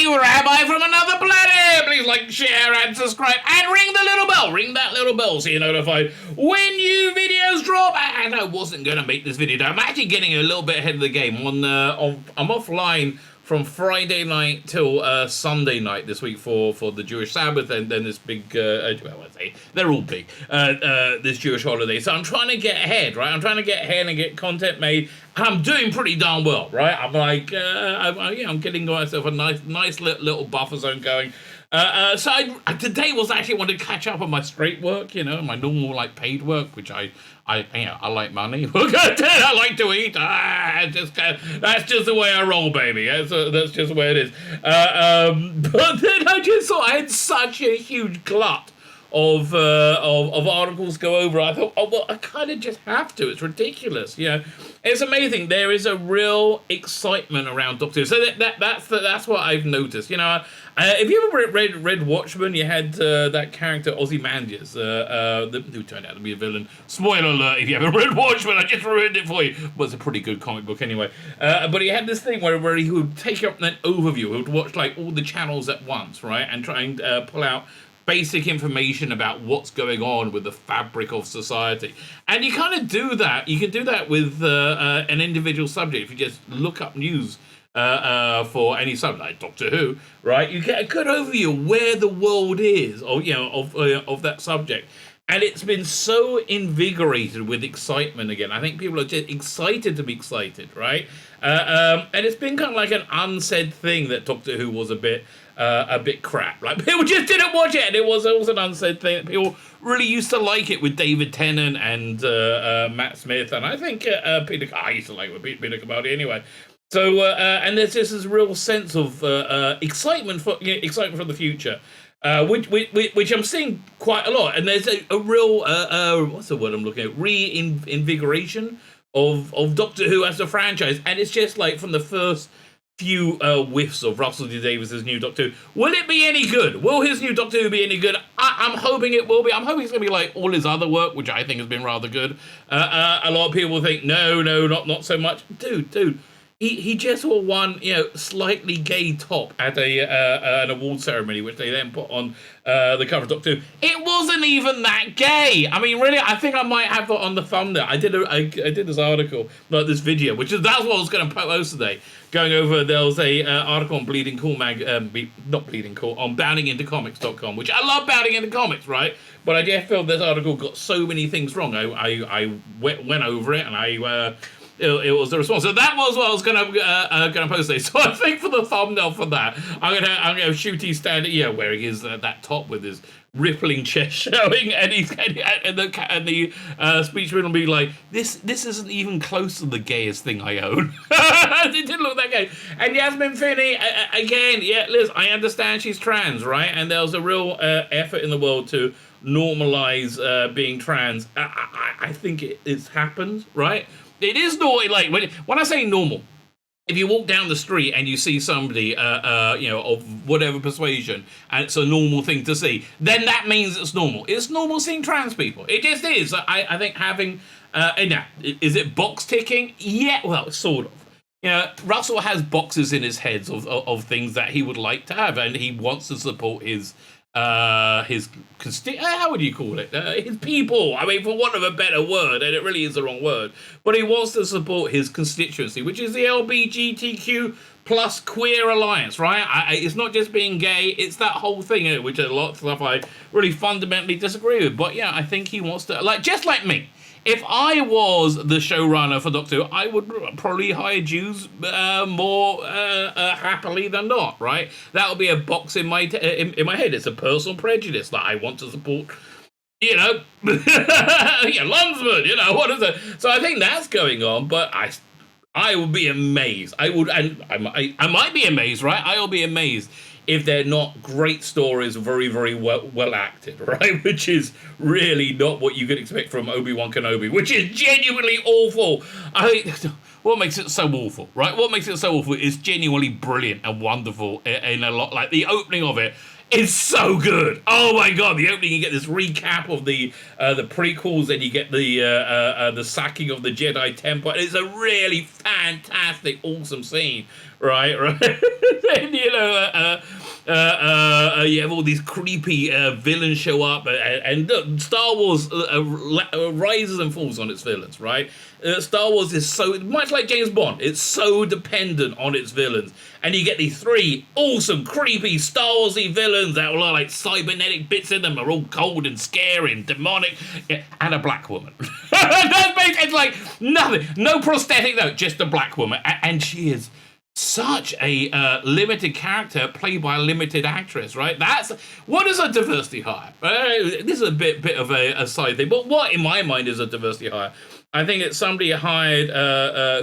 you, Rabbi from another planet. Please like, share, and subscribe, and ring the little bell. Ring that little bell so you're notified when new videos drop. And I wasn't going to make this video. I'm actually getting a little bit ahead of the game. I'm offline from Friday night till Sunday night this week for the Jewish Sabbath, and then this big, well, I say they're all big, this Jewish holiday. So I'm trying to get ahead, right? I'm trying to get ahead and get content made, and I'm doing pretty darn well, right? I'm like, I'm getting myself a nice little buffer zone going. So today was actually wanted to catch up on my straight work, my normal like paid work, which I like money. I like to eat. That's just the way I roll, baby. That's just the way it is. But then I just thought I had such a huge glut of articles to go over. I thought, well, I kind of just have to. It's ridiculous. It's amazing. There is a real excitement around Doctor Who. So that's what I've noticed. If you ever read Watchmen, you had that character Ozymandias, who turned out to be a villain. Spoiler alert! If you haven't read Watchmen, I just ruined it for you. But it's a pretty good comic book anyway. But he had this thing where he would take up an overview. He would watch like all the channels at once, right, and try and pull out basic information about what's going on with the fabric of society. And you kind of do that. You can do that with an individual subject. If you just look up news for any subject, like Doctor Who, right? You get a good overview of where the world is, or of that subject. And it's been so invigorated with excitement again. I think people are just excited to be excited, right? And it's been kind of like an unsaid thing that Doctor Who was a bit crap. Like, people just didn't watch it, and it was an unsaid thing. People really used to like it with David Tennant and Matt Smith, and I think I used to like it with Peter Capaldi anyway. So and there's just this real sense of excitement for the future, which I'm seeing quite a lot. And there's a real what's the word I'm looking at? Reinvigoration of Doctor Who as a franchise, and it's just like from the first few whiffs of Russell T Davies' new Doctor Who. Will it be any good? Will his new Doctor Who be any good? I'm hoping it will be. I'm hoping it's going to be like all his other work, which I think has been rather good. A lot of people think, no, not so much. Dude. He just wore one, slightly gay top at an award ceremony, which they then put on the cover of Doctor Who. It wasn't even that gay. I mean, really, I think I might have it on the thumbnail. I did this article, like this video, that's what I was going to post today. Going over, there was a article on Bleeding Cool not Bleeding Cool, on boundingintocomics.com, which I love Bounding Into Comics, right? But I just felt this article got so many things wrong. I went over it, and it was the response. So that was what I was gonna post today. So I think for the thumbnail for that, I'm gonna shoot his standing, wearing his that top with his rippling chest showing, and the speech will be like, this isn't even close to the gayest thing I own. It didn't look that gay. And Yasmin Finney, again, Liz, I understand she's trans, right? And there was a real effort in the world to normalize being trans. I think it's happened, right? It is normal. Like when I say normal, if you walk down the street and you see somebody, of whatever persuasion, and it's a normal thing to see, then that means it's normal. It's normal seeing trans people. It just is. I think having, is it box ticking? Yeah, well, sort of. Russell has boxes in his heads of things that he would like to have, and he wants to support his how would you call it? His people. I mean, for want of a better word, and it really is the wrong word, but he wants to support his constituency, which is the LGBTQ plus queer alliance, right? It's not just being gay; it's that whole thing, which is a lot of stuff I really fundamentally disagree with. But I think he wants to, just like me. If I was the showrunner for Doctor Who, I would probably hire Jews more happily than not, right? That would be a box in my head. It's a personal prejudice that I want to support, Lunsford, what is it? So I think that's going on, but I would be amazed. I might be amazed, right? I will be amazed if they're not great stories, very, very well acted, right? Which is really not what you could expect from Obi-Wan Kenobi, which is genuinely awful. What makes it so awful, right? What makes it so awful is genuinely brilliant and wonderful in a lot. Like the opening of it is so good. Oh my god, the opening, you get this recap of the prequels, and you get the sacking of the Jedi Temple. It's a really fantastic, awesome scene, right? And you have all these creepy villains show up, and look, Star Wars rises and falls on its villains, right? Star Wars is so much like James Bond. It's so dependent on its villains, and you get these three awesome, creepy Star Warsy villains that all are like cybernetic bits in them. Are all cold and scary and demonic, and a black woman. It's like nothing, no prosthetic though, just a black woman, and she is such a limited character played by a limited actress, right? That's what is a diversity hire. This is a bit of a side thing, but what in my mind is a diversity hire? I think it's somebody hired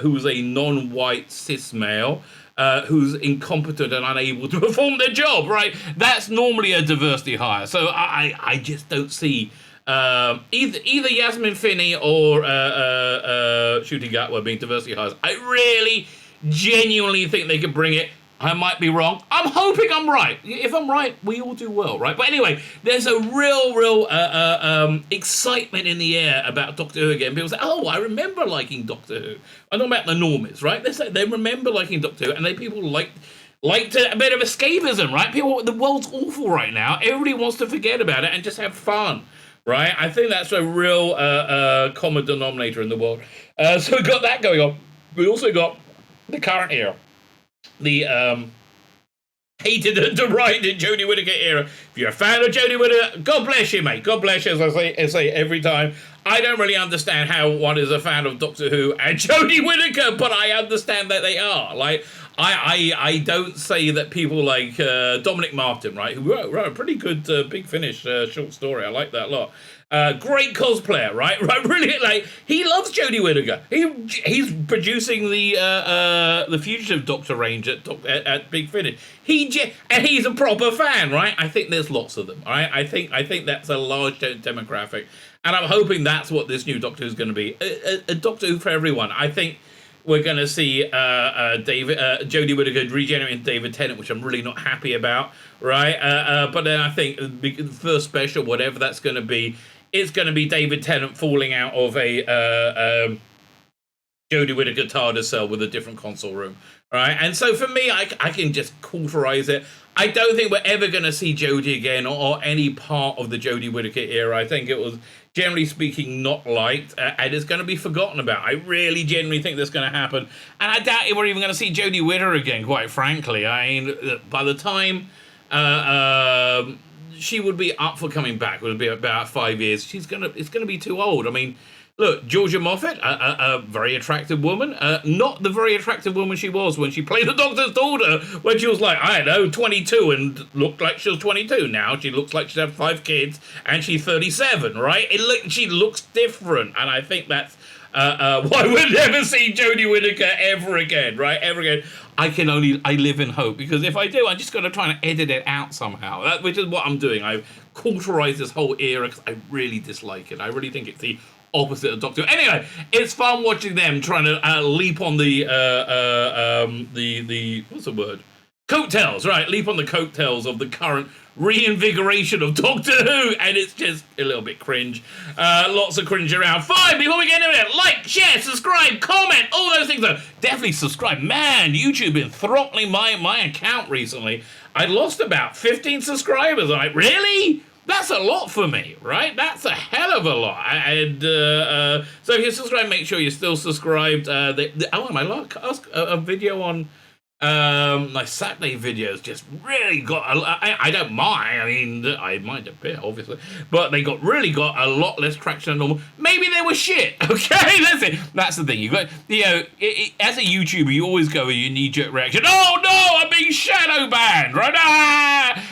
who's a non-white cis male who's incompetent and unable to perform their job, right? That's normally a diversity hire. So I just don't see either Yasmin Finney or Ncuti Gatwa being diversity hires. I really genuinely think they could bring it. I might be wrong. I'm hoping I'm right. If I'm right, we all do well, right? But anyway, there's a real excitement in the air about Doctor Who again. People say, oh, I remember liking Doctor Who. I know about the Normies, right? They remember liking Doctor Who, and people liked a bit of escapism, right? The world's awful right now. Everybody wants to forget about it and just have fun, right? I think that's a real common denominator in the world. So we got that going on. We also got the current era. The hated and derided Jodie Whittaker era. If you're a fan of Jodie Whittaker, God bless you, mate. God bless you, as I say every time. I don't really understand how one is a fan of Doctor Who and Jodie Whittaker, but I understand that they are. Like, I don't say that people like Dominic Martin, right, who wrote a pretty good Big Finish short story. I like that a lot. Great cosplayer, right? Really, like, he loves Jodie Whittaker. He's producing the Fugitive Doctor range at Big Finish. And he's a proper fan, right? I think there's lots of them. All right, I think that's a large demographic, and I'm hoping that's what this new Doctor Who's going to be. A Doctor Who for everyone. I think we're going to see Jodie Whittaker regenerating David Tennant, which I'm really not happy about, right? But then I think the first special, whatever that's going to be, it's going to be David Tennant falling out of a Jodie Whittaker TARDIS cell with a different console room, right? And so for me, I can just cauterize it. I don't think we're ever going to see Jodie again or any part of the Jodie Whittaker era. I think it was, generally speaking, not liked, and it's going to be forgotten about. I really genuinely think that's going to happen. And I doubt if we're even going to see Jodie Whittaker again, quite frankly. I mean, by the time she would be up for coming back, it would be about 5 years. It's going to be too old. I mean, look, Georgia Moffat, a very attractive woman, not the very attractive woman she was when she played the Doctor's daughter, when she was like, I don't know, 22 and looked like she was 22. Now she looks like she's had 5 kids and she's 37, right? She looks different, and I think that's why we'll never see Jodie Whittaker ever again, right? Ever again. I live in hope, because if I do, I'm just going to try and edit it out somehow, which is what I'm doing. I've cauterized this whole era because I really dislike it. I really think it's the opposite of Doctor Who. Anyway, it's fun watching them trying to leap on the what's the word? Coattails, right? Leap on the coattails of the current reinvigoration of Doctor Who, and it's just a little bit cringe. Lots of cringe around. Fine, before we get into it, like, share, subscribe, comment, all those things. Though. Definitely subscribe. Man, YouTube been throttling my account recently. I lost about 15 subscribers. I'm like, really? That's a lot for me, right? That's a hell of a lot. And so if you're subscribed, make sure you're still subscribed. My luck, a video on my Saturday videos just really got I don't mind. I mean, I mind a bit, obviously, but they really got a lot less traction than normal. Maybe they were shit. Okay, that's the thing. You got, as a YouTuber, you always go with your knee-jerk reaction. Oh no, I'm being shadow banned, right?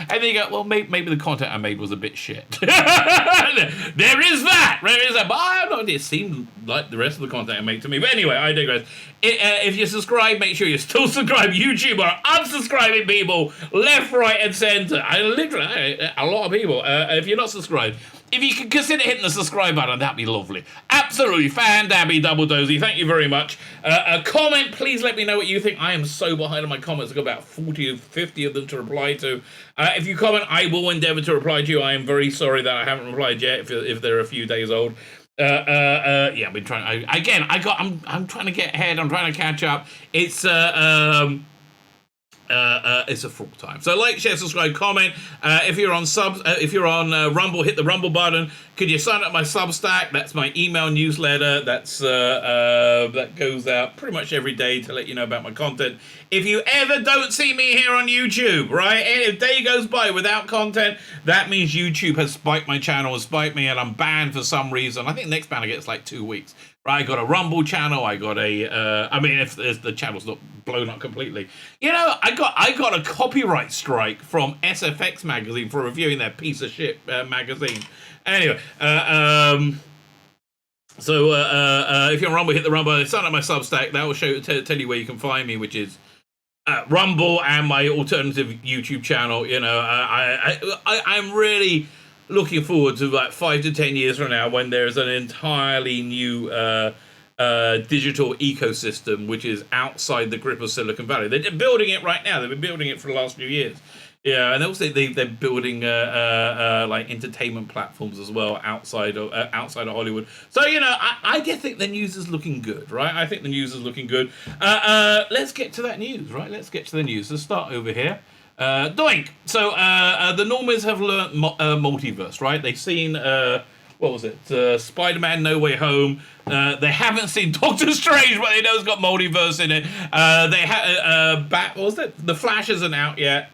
And then you go, well, maybe the content I made was a bit shit. There is that. But I don't know, it seemed like the rest of the content I made to me. But anyway, I digress. If you subscribe, make sure you still subscribe. YouTube are unsubscribing people left, right, and center. A lot of people. If you're not subscribed, if you could consider hitting the subscribe button, that'd be lovely. Absolutely fan-dabby double dozy. Thank you very much. A comment, please let me know what you think. I am so behind on my comments. I've got about 40 or 50 of them to reply to. If you comment, I will endeavor to reply to you. I am very sorry that I haven't replied yet if they're a few days old. Yeah, I've been trying. I'm trying to get ahead. I'm trying to catch up. It's a full time. So like, share, subscribe, comment. If you're on Rumble, hit the Rumble button. Could you sign up my Substack? That's my email newsletter. That goes out pretty much every day to let you know about my content. If you ever don't see me here on YouTube, right? If a day goes by without content, that means YouTube has spiked my channel, has spiked me, and I'm banned for some reason. I think next ban I get is like 2 weeks. Right, I got a Rumble channel. I got a. If the channel's not blown up completely, I got a copyright strike from SFX magazine for reviewing their piece of shit magazine. Anyway, if you're on Rumble, hit the Rumble. Sign up my Substack. That will tell you where you can find me, which is Rumble and my alternative YouTube channel. I'm really looking forward to like 5 to 10 years from now when there's an entirely new digital ecosystem which is outside the grip of Silicon Valley. They're building it right now. They've been building it for the last few years. Yeah, and also they're building like entertainment platforms as well outside of Hollywood. So I just think the news is looking good, right? I think the news is looking good. Let's get to that news, right? Let's get to the news. Let's start over here. Doink. So the Normies have learnt multiverse, right? They've seen what was it? Spider-Man No Way Home. They haven't seen Doctor Strange, but they know it's got multiverse in it. They had what was it? The Flash isn't out yet,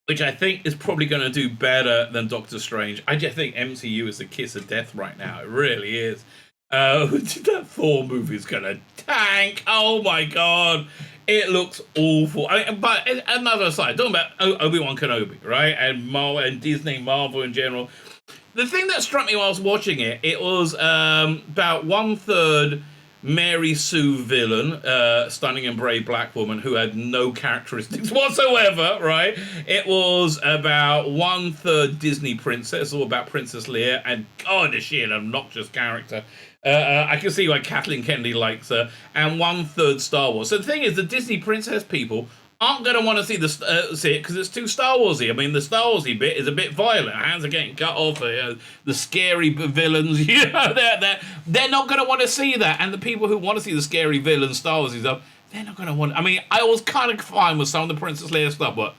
which I think is probably going to do better than Doctor Strange. I just think MCU is the kiss of death right now. It really is. That Thor movie is going to tank. Oh my god. It looks awful. But another side, talking about Obi-Wan Kenobi, right? And Marvel and Disney, Marvel in general. The thing that struck me while I was watching it, it was about 1/3 Mary Sue villain, stunning and brave black woman who had no characteristics whatsoever, right? It was about 1/3 Disney princess, all about Princess Leia, and God, is she an obnoxious character. I can see why Kathleen Kennedy likes her, and 1/3 Star Wars. So the thing is, the Disney princess people aren't going to want to see it because it's too Star Warsy. I mean, the Star Warsy bit is a bit violent. Hands are getting cut off. The scary villains, they're not going to want to see that. And the people who want to see the scary villains, Star Warsy stuff, they're not going to want. I mean, I was kind of fine with some of the Princess Leia stuff, but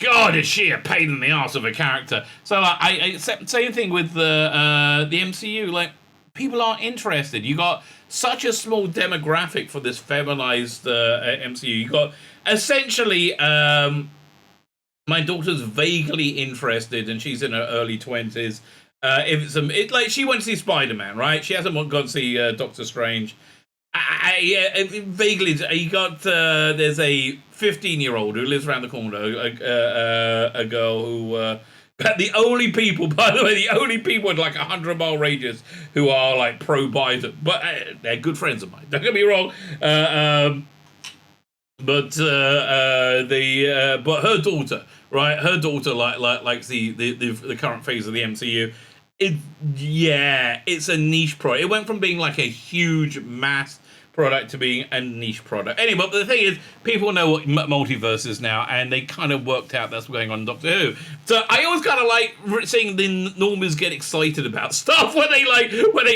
God, is she a pain in the ass of a character? So I same thing with the MCU, like. People aren't interested. You got such a small demographic for this feminized MCU. You got essentially my daughter's vaguely interested, and she's in her early 20s. If it's like she went to see Spider-Man, right? She hasn't gone to see Doctor Strange. Vaguely, you got there's a 15-year-old who lives around the corner, a girl who. The only people, by the way, with like 100-mile radius who are like pro-Biden, but they're good friends of mine. Don't get me wrong. But her daughter, right? Her daughter likes the current phase of the MCU. It's a niche product. It went from being like a huge mass product to being a niche product. Anyway, but the thing is, people know what multiverse is now, and they kind of worked out that's what's going on in Doctor Who. So I always kind of like seeing the Normies get excited about stuff when they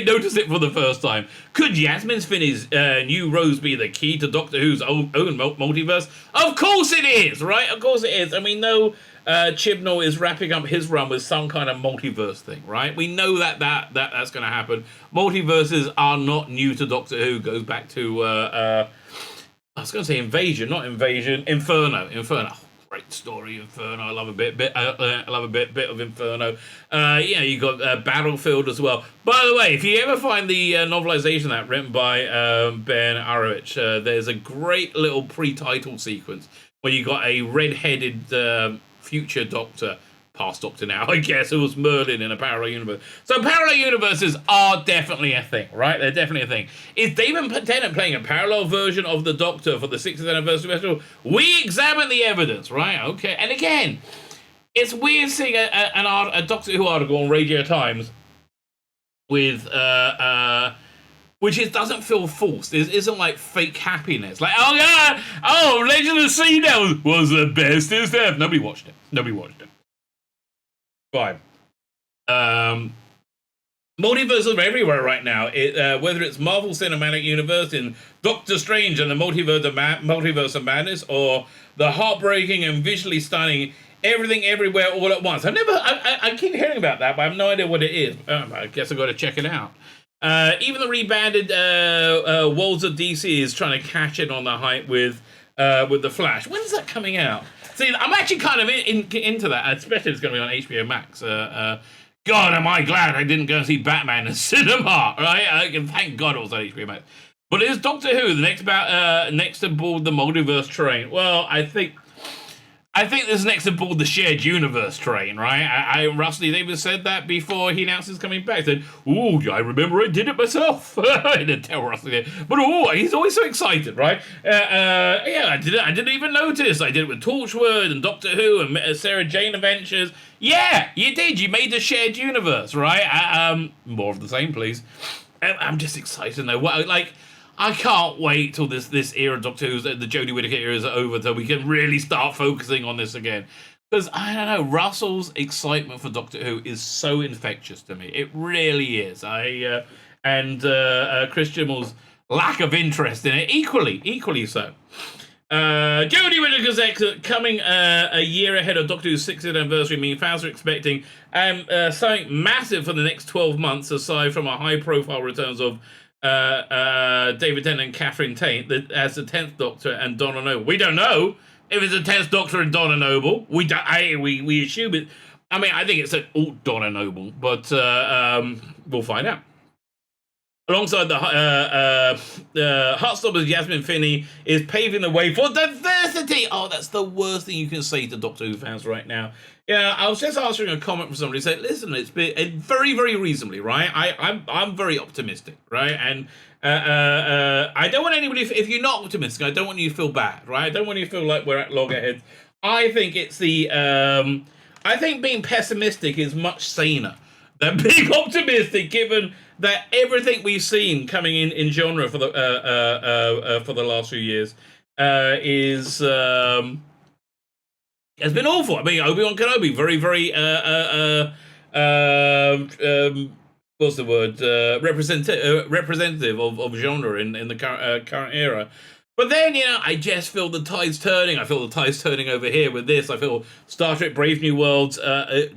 notice it for the first time. Could Yasmin Finney's new rose be the key to Doctor Who's own multiverse? Of course it is, right? Of course it is. And we know Chibnall is wrapping up his run with some kind of multiverse thing, right? We know that's going to happen. Multiverses are not new to Doctor Who. Goes back to I was going to say Invasion, not Invasion. Inferno. Great story, Inferno. I love a bit of Inferno. You got Battlefield as well. By the way, if you ever find the novelization of that written by Ben Arowitz, there's a great little pre-title sequence where you got a red-headed future Doctor, past Doctor now, I guess, who was Merlin in a parallel universe. So parallel universes are definitely a thing, right? They're definitely a thing. Is David Tennant playing a parallel version of the Doctor for the 60th anniversary special? We examine the evidence, right? Okay. And again, it's weird seeing a Doctor Who article on Radio Times with which doesn't feel forced. It isn't like fake happiness. Like, oh yeah, oh, Legend of Sea was the bestest ever. Nobody watched it. Fine. Multiverses are everywhere right now. Whether it's Marvel Cinematic Universe in Doctor Strange and the Multiverse of Madness, or the heartbreaking and visually stunning Everything Everywhere All at Once. I keep hearing about that, but I have no idea what it is. I guess I've got to check it out. Even the rebanded Worlds of DC is trying to catch it on the hype with the Flash. When's that coming out? See, I'm actually kind of into that, especially if it's going to be on HBO Max. God, am I glad I didn't go and see Batman in the cinema, right? Thank God it was on HBO Max. But is Doctor Who the next aboard the multiverse train? Well, I think this is next aboard the shared universe train, right? Rusty Davis said that before he announced he's coming back. He said, "Ooh, I remember I did it myself." I didn't tell Rusty Davis, but he's always so excited, right? Yeah, I didn't even notice. I did it with Torchwood and Doctor Who and Sarah Jane Adventures. Yeah, you did. You made the shared universe, right? More of the same, please. I'm just excited though. I can't wait till this era of Doctor Who's the Jodie Whittaker era is over, till we can really start focusing on this again. Because I don't know, Russell's excitement for Doctor Who is so infectious to me. It really is. Chris Jimmel's lack of interest in it equally so. Jodie Whittaker's exit coming a year ahead of Doctor Who's 60th anniversary, meaning fans are expecting something massive for the next 12 months, aside from a high-profile returns of David Tennant and Catherine Tate as the 10th Doctor and Donna Noble. We don't know if it's the 10th Doctor and Donna Noble. We assume it. I mean, I think it's all Donna Noble, but we'll find out. Alongside the Heartstoppers, Yasmin Finney is paving the way for diversity. Oh, that's the worst thing you can say to Doctor Who fans right now. Yeah, I was just answering a comment from somebody who said, listen, it's been very, very reasonably, right? I'm very optimistic, right? And I don't want anybody, if you're not optimistic, I don't want you to feel bad, right? I don't want you to feel like we're at loggerheads. I think it's I think being pessimistic is much saner than being optimistic, given that everything we've seen coming in genre for the last few years has been awful. I mean, Obi-Wan Kenobi, very, very what's the word? Representative of genre in the current era. But then, I just feel the tide's turning. I feel the tide's turning over here with this. I feel Star Trek Brave New Worlds, a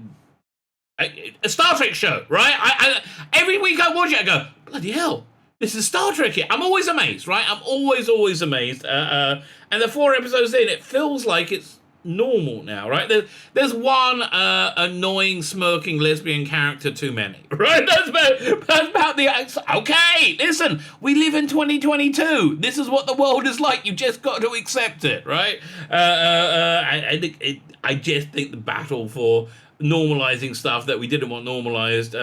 Star Trek show, right? Every week I watch it, I go, bloody hell, this is Star Trek here. I'm always amazed, right? I'm always amazed. And the 4 episodes in, it feels like it's normal now, right? There's one annoying, smirking lesbian character too many, right? That's about the... Okay, listen, we live in 2022. This is what the world is like. You just got to accept it, right? I just think the battle for normalizing stuff that we didn't want normalized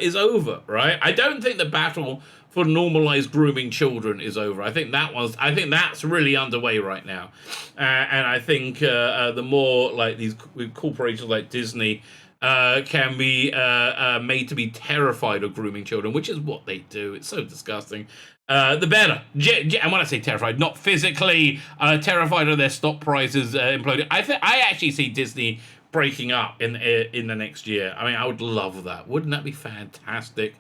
is over, right? I don't think the battle for normalized grooming children is over. I think that's really underway right now, and I think the more like these corporations like Disney can be made to be terrified of grooming children, which is what they do. It's so disgusting. The better. And when I say terrified, not physically terrified of their stock prices imploding. I actually see Disney breaking up in the next year. I mean, I would love that. Wouldn't that be fantastic?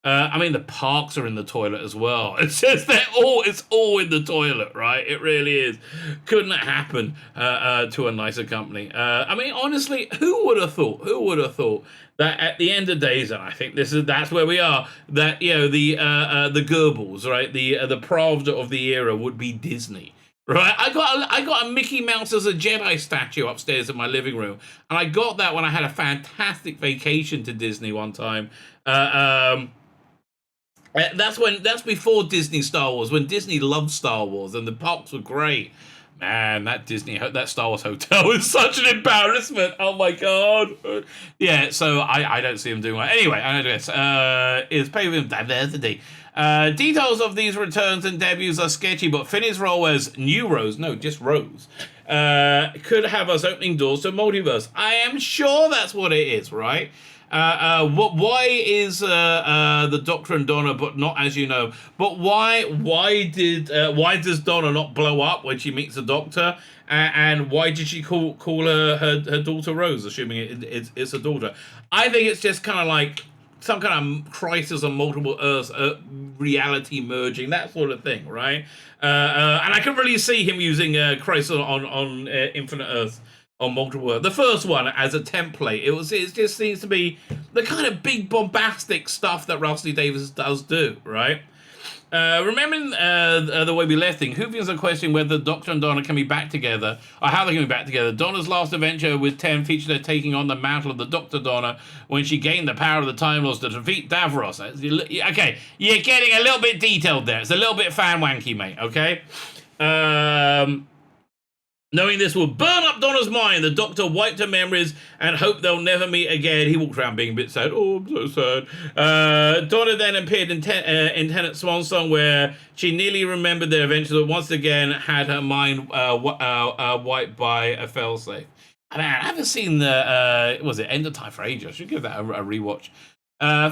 I mean, the parks are in the toilet as well. It's just it's all in the toilet, right? It really is. Couldn't it happen to a nicer company? I mean, honestly, who would have thought that at the end of days, and I think that's where we are, that the Goebbels, right, the Pravda of the era would be Disney. Right, I got a Mickey Mouse as a Jedi statue upstairs in my living room, and I got that when I had a fantastic vacation to Disney one time. That's before Disney Star Wars, when Disney loved Star Wars and the parks were great. Man, that Star Wars hotel is such an embarrassment. Oh my god. Yeah, so I don't see them doing well. Anyway, I know this is paving diversity. Details of these returns and debuts are sketchy, but Finney's role as new Rose, no, just Rose, could have us opening doors to multiverse. I am sure that's what it is, right? Why is the Doctor and Donna, but not as you know? But why does Donna not blow up when she meets the Doctor? And why did she call her daughter Rose, assuming it's a daughter? I think it's just kind of like some kind of crisis on multiple Earths, reality merging, that sort of thing, right? And I can really see him using crisis on Infinite Earth. On multiple Earth. The first one as a template, it just seems to be the kind of big bombastic stuff that Rusty Davies does do, right? Remembering the way we left things, who feels a question whether Doctor and Donna can be back together, or how they can be back together. Donna's last adventure with 10 featured her taking on the mantle of the Doctor Donna when she gained the power of the Time Lords to defeat Davros. Okay, you're getting a little bit detailed there. It's a little bit fan wanky, mate, okay? Knowing this will burn up Donna's mind, the Doctor wiped her memories and hoped they'll never meet again. He walked around being a bit sad. Oh, I'm so sad. Donna then appeared in Tennant's Swan Song, where she nearly remembered their adventures, but once again had her mind wiped by a failsafe. I haven't seen was it End of Time for ages? I should give that a rewatch.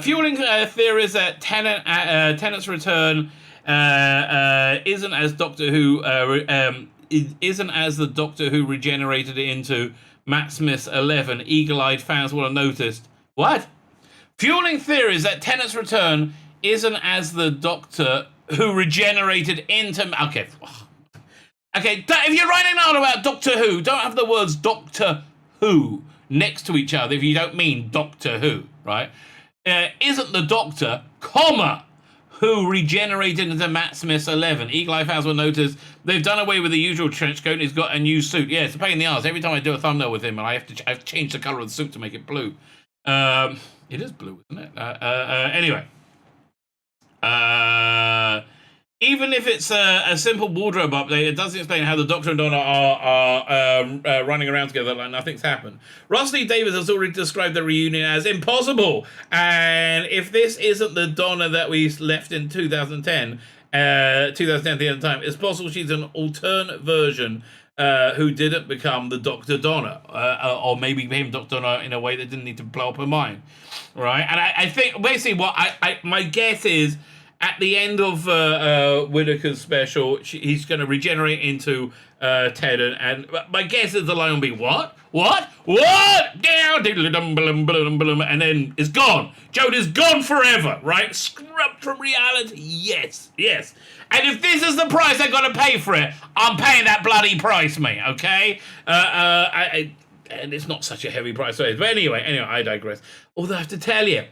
Fueling theories that Tennant's return isn't as Doctor Who... It isn't as the Doctor Who regenerated it into Matt Smith's 11. Eagle-eyed fans will have noticed. What? Fueling theories that Tennant's return isn't as the Doctor Who regenerated into... Okay. Okay, if you're writing out about Doctor Who, don't have the words Doctor Who next to each other if you don't mean Doctor Who, right? Isn't the Doctor, comma, who regenerated into Matt Smith's 11. Eagle-Eye fans will notice they've done away with the usual trench coat and he's got a new suit. Yeah, it's a pain in the arse. Every time I do a thumbnail with him, and I have to change the colour of the suit to make it blue. It is blue, isn't it? Anyway. Even if it's a simple wardrobe update, it doesn't explain how the Doctor and Donna are running around together like nothing's happened. Rusty Davies has already described the reunion as impossible. And if this isn't the Donna that we left in 2010 at the end of the time, it's possible she's an alternate version who didn't become the Dr. Donna. Or maybe became Dr. Donna in a way that didn't need to blow up her mind. Right? And I think basically what my guess is, at the end of Whittaker's special, he's going to regenerate into Ted, and my guess is the line will be, what? Down, and then it's gone. Jodie's gone forever, right? Scrubbed from reality. Yes. And if this is the price I got to pay for it, I'm paying that bloody price, mate, okay? And it's not such a heavy price. But anyway, I digress. Although I have to tell you,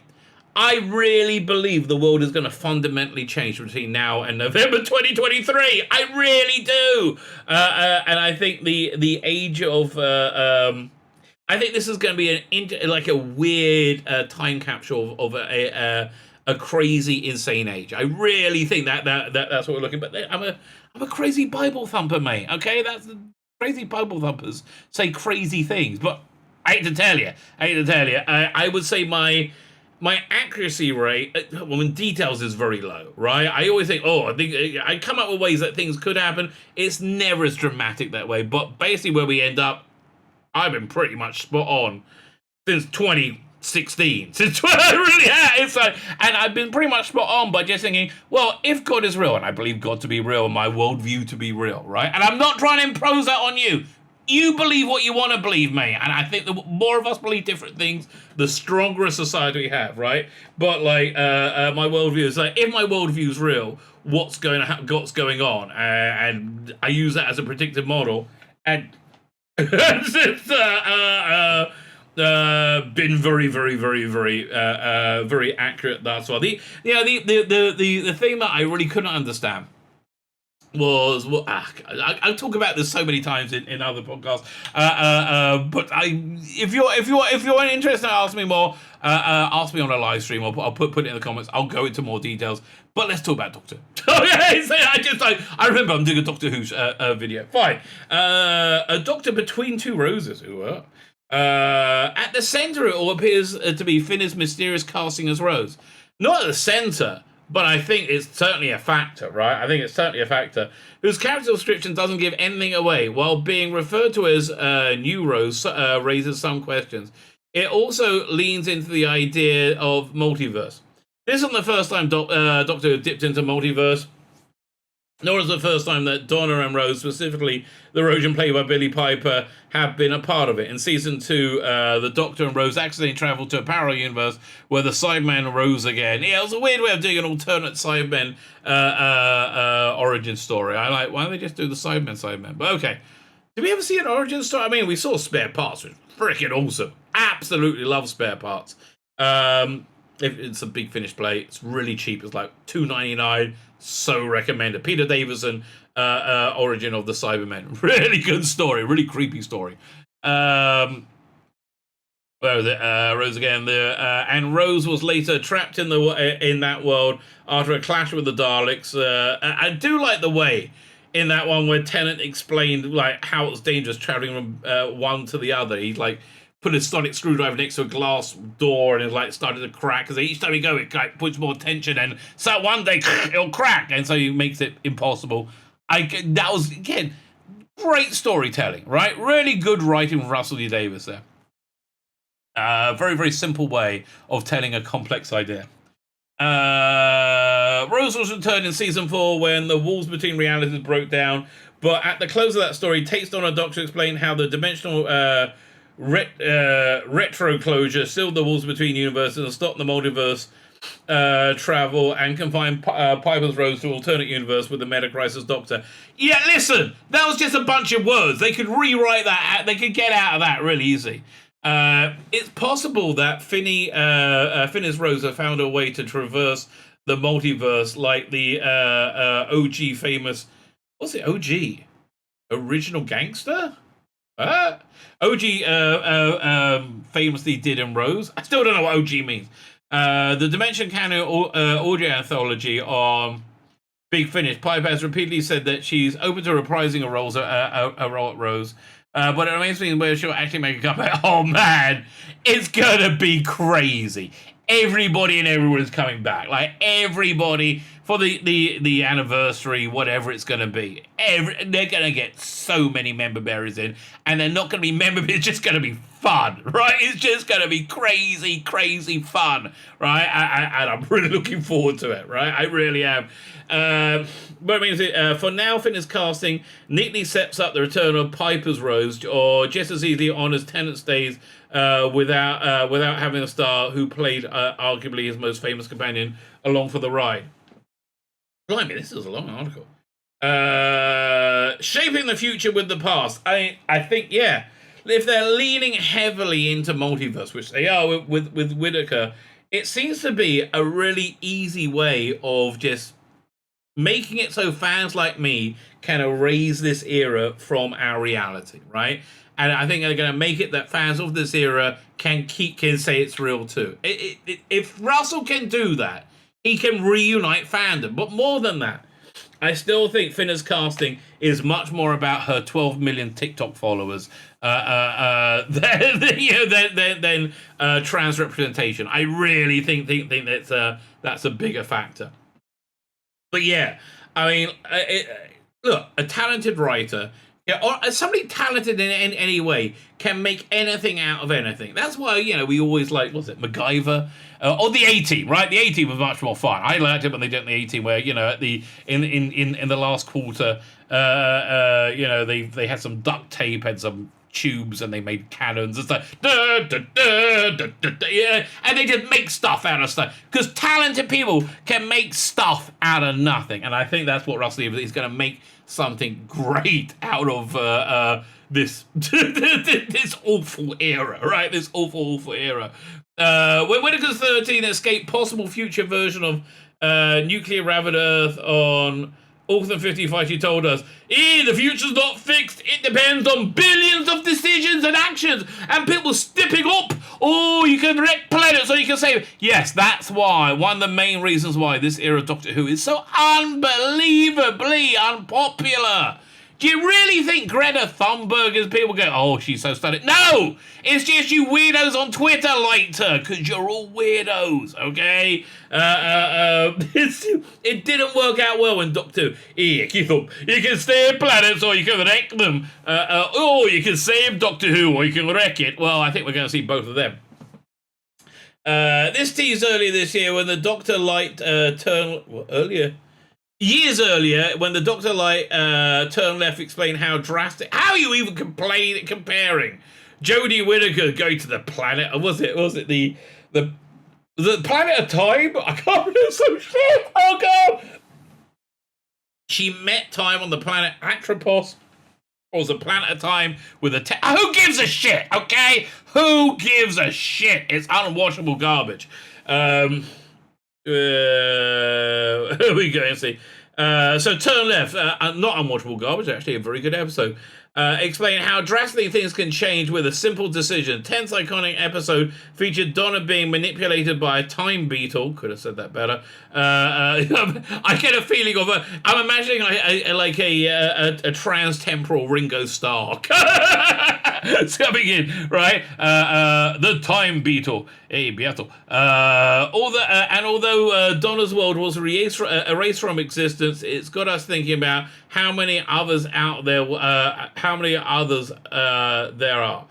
I really believe the world is going to fundamentally change between now and November 2023. I really do. And I think the age of... I think this is going to be a weird time capsule of a crazy, insane age. I really think that's what we're looking at. But I'm a crazy Bible thumper, mate. Okay? That's crazy Bible thumpers say crazy things. But I hate to tell you. I would say my accuracy rate, in details, is very low, right? I always think, I come up with ways that things could happen. It's never as dramatic that way. But basically where we end up, I've been pretty much spot on since 2016. I really have. It's like, and I've been pretty much spot on by just thinking, well, if God is real, and I believe God to be real, and my worldview to be real, right? And I'm not trying to impose that on you. You believe what you want to believe, mate. And I think the more of us believe different things, the stronger a society we have, right? But my worldview is if my worldview is real, what's going on? And I use that as a predictive model, and it's been very, very, very, very, very accurate thus far. The thing that I really couldn't understand was I talk about this so many times in other podcasts, but if you're interested, ask me more. Ask me on a live stream. I'll put it in the comments. I'll go into more details. But let's talk about Doctor. I remember I'm doing a Doctor Who's video. Fine. A Doctor between two roses. At the center, it all appears to be Finn's mysterious casting as Rose. Not at the center. but I think it's certainly a factor, right? I think it's certainly a factor. Whose character description doesn't give anything away, while being referred to as New Rose raises some questions. It also leans into the idea of multiverse. This isn't the first time Doctor Who dipped into multiverse, nor is it the first time that Donna and Rose, specifically the Rosian played by Billie Piper, have been a part of it. In season 2, the Doctor and Rose accidentally traveled to a parallel universe where the Cybermen rose again. Yeah, it was a weird way of doing an alternate Cybermen origin story. I like, why don't they just do the Cybermen? But okay. Did we ever see an origin story? I mean, we saw Spare Parts, which was freaking awesome. Absolutely love Spare Parts. If it's a Big Finish play, it's really cheap. It's like $2.99. So recommended. Peter Davison, origin of the Cybermen. Really good story. Really creepy story. Rose again there, and Rose was later trapped in that world after a clash with the Daleks. I do like the way in that one where Tennant explained like how it was dangerous traveling from one to the other. He like put a sonic screwdriver next to a glass door and it like started to crack, because each time you go it like puts more tension, and so one day it'll crack, and so he makes it impossible. That was again great storytelling, right? Really good writing from Russell D Davies there. Very, very simple way of telling a complex idea. Rose was returned in season 4 when the walls between realities broke down, but at the close of that story, it takes on a Doctor to explain how the dimensional retro closure sealed the walls between universes and stopped the multiverse travel and confined Piper's Rose to alternate universe with the Meta-Crisis Doctor. Yeah, listen, that was just a bunch of words. They could rewrite that. They could get out of that really easy. It's possible that Phineas Rose have found a way to traverse the multiverse like the OG famous... What's it? OG? Original Gangster? OG famously did in Rose. I still don't know what OG means. The Dimension Canon audio anthology on Big Finish, Piper has repeatedly said that she's open to reprising a role at Rose. But it remains to be where she'll actually make a comeback. Oh man, it's gonna be crazy. Everybody and everyone is coming back. Like everybody for the anniversary, whatever it's gonna be. They're gonna get so many member berries in, and they're not gonna be member berries. It's just gonna be fun, right? It's just gonna be crazy, crazy fun, right? And I'm really looking forward to it, right? I really am. But I mean, for now, Fitness casting neatly sets up the return of Piper's Rose, or just as easily honors Tennant's days without having a star who played arguably his most famous companion along for the ride. Blimey, this is a long article. Shaping the future with the past. I think, yeah, if they're leaning heavily into multiverse, which they are with Whittaker, it seems to be a really easy way of just making it so fans like me can erase this era from our reality, right? And I think they're going to make it that fans of this era can say it's real too. If Russell can do that, he can reunite fandom. But more than that, I still think Finna's casting is much more about her 12 million TikTok followers than trans representation. I really think that's a bigger factor. But yeah, I mean, look, a talented writer, or somebody talented in any way, can make anything out of anything. That's why, we always like, what's it, MacGyver? Or the A-Team, right? The A-Team was much more fun. I liked it when they did the A-Team, where, at the in the last quarter, they had some duct tape, had some tubes, and they made cannons. It's like, yeah, and they just make stuff out of stuff. Because talented people can make stuff out of nothing. And I think that's what Russell is going to make something great out of this this awful era, right? This awful era. When Whittaker's 13 escaped possible future version of Nuclear Rabbit Earth on Autumn 55, she told us, the future's not fixed. It depends on billions of decisions and actions and people stepping up. Oh, you can wreck planets or you can save. Yes, that's why. One of the main reasons why this era of Doctor Who is so unbelievably unpopular. Do you really think Greta Thunberg is people go, oh, she's so stunning? No! It's just you weirdos on Twitter liked her, because you're all weirdos, okay? It didn't work out well when Doctor Who, you can save planets or you can wreck them. Or you can save Doctor Who or you can wreck it. Well, I think we're going to see both of them. This teased earlier this year when the Doctor Light years earlier, when the Doctor Light turned left, explained how drastic. How are you even comparing Jodie Whittaker going to the planet? Or was it the planet of time? I can't remember some shit. Oh god! She met time on the planet Atropos. Or was a planet of time with a who gives a shit? Okay, who gives a shit? It's unwashable garbage. Here we go and see. So turn left, not unwatchable garbage, actually a very good episode. Explain how drastically things can change with a simple decision. 10th iconic episode featured Donna being manipulated by a time beetle. Could have said that better. I get a feeling of I'm imagining a trans-temporal Ringo Starr coming in, right? The time beetle. Hey, beetle. Although Donna's world was erased from existence, it's got us thinking about how many others out there. How many others there are?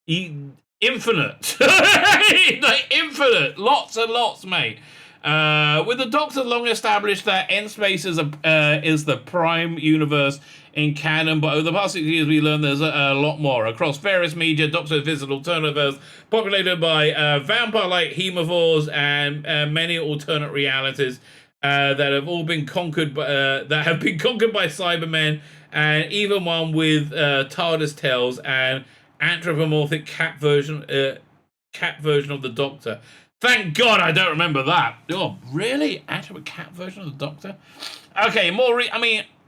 Infinite. Like infinite. Lots and lots, mate. With the Doctor long established that N-Space is the prime universe in canon, but over the past 6 years we learned there's a lot more. Across various media, Doctor visited alternate universe populated by vampire-like hemovores and many alternate realities that have all been conquered by Cybermen, and even one with TARDIS tails and anthropomorphic cat version of the Doctor. Thank God I don't remember that. Oh, really? Anthropomorphic cat version of the Doctor? Okay,